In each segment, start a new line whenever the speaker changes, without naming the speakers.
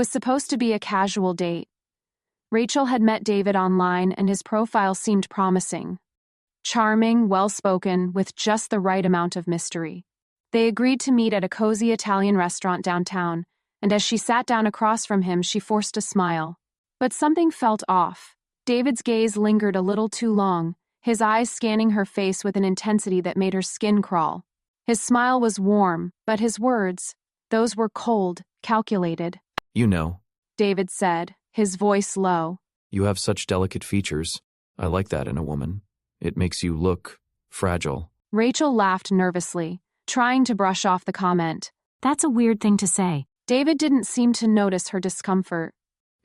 was supposed to be a casual date. Rachel had met David online and his profile seemed promising. Charming, well-spoken, with just the right amount of mystery. They agreed to meet at a cozy Italian restaurant downtown, and as she sat down across from him, she forced a smile. But something felt off. David's gaze lingered a little too long, his eyes scanning her face with an intensity that made her skin crawl. His smile was warm, but his words, those were cold, calculated.
You know,
David said, his voice low.
you have such delicate features. I like that in a woman. It makes you look fragile.
Rachel laughed nervously, trying to brush off the comment.
That's a weird thing to say.
David didn't seem to notice her discomfort.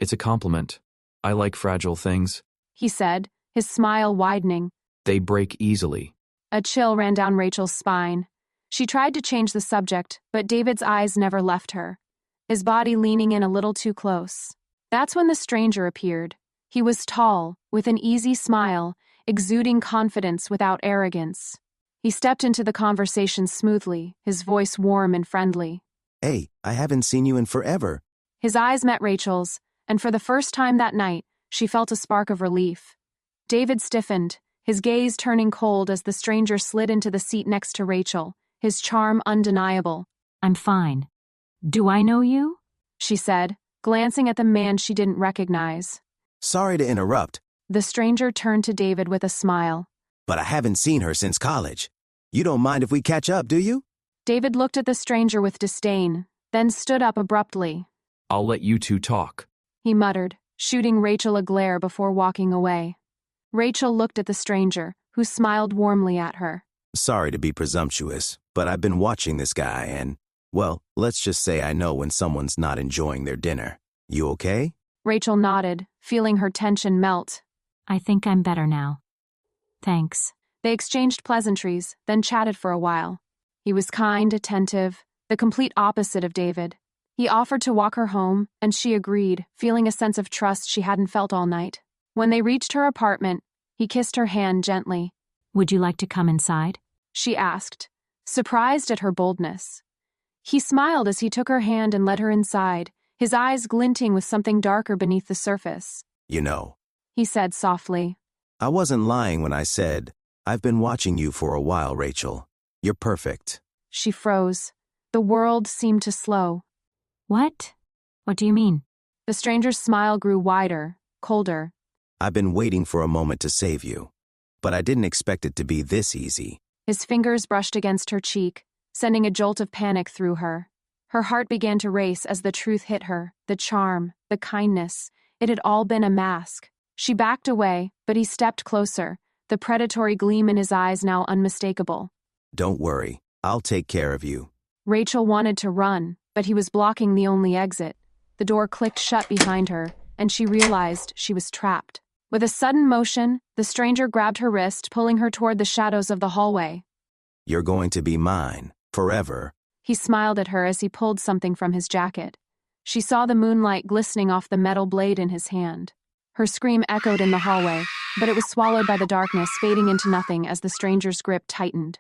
It's a compliment. I like fragile things.
He said, his smile widening.
They break easily.
A chill ran down Rachel's spine. She tried to change the subject, but David's eyes never left her, his body leaning in a little too close. That's when the stranger appeared. He was tall, with an easy smile, exuding confidence without arrogance. He stepped into the conversation smoothly, his voice warm and friendly.
Hey, I haven't seen you in forever.
His eyes met Rachel's, and for the first time that night, she felt a spark of relief. David stiffened, his gaze turning cold as the stranger slid into the seat next to Rachel, his charm undeniable.
I'm fine. Do I know you?
She said, glancing at the man she didn't recognize.
Sorry to interrupt,
The stranger turned to David with a smile.
but I haven't seen her since college. You don't mind if we catch up, do you?
David looked at the stranger with disdain, then stood up abruptly.
I'll let you two talk.
He muttered, shooting Rachel a glare before walking away. Rachel looked at the stranger, who smiled warmly at her.
Sorry to be presumptuous, but I've been watching this guy and, well, let's just say I know when someone's not enjoying their dinner. You okay?
Rachel nodded, feeling her tension melt.
I think I'm better now. Thanks.
They exchanged pleasantries, then chatted for a while. He was kind, attentive, the complete opposite of David. He offered to walk her home, and she agreed, feeling a sense of trust she hadn't felt all night. When they reached her apartment, he kissed her hand gently.
Would you like to come inside?
She asked, surprised at her boldness. He smiled as he took her hand and led her inside, his eyes glinting with something darker beneath the surface.
You know,
He said softly.
I wasn't lying when I said, I've been watching you for a while, Rachel. You're perfect.
She froze. The world seemed to slow.
What? What do you mean?
The stranger's smile grew wider, colder.
I've been waiting for a moment to save you, but I didn't expect it to be this easy.
His fingers brushed against her cheek, sending a jolt of panic through her. Her heart began to race as the truth hit her, the charm, the kindness. It had all been a mask. She backed away, but he stepped closer, the predatory gleam in his eyes now unmistakable.
Don't worry, I'll take care of you.
Rachel wanted to run, but he was blocking the only exit. The door clicked shut behind her, and she realized she was trapped. With a sudden motion, the stranger grabbed her wrist, pulling her toward the shadows of the hallway.
You're going to be mine, forever.
He smiled at her as he pulled something from his jacket. She saw the moonlight glistening off the metal blade in his hand. Her scream echoed in the hallway, but it was swallowed by the darkness, fading into nothing as the stranger's grip tightened.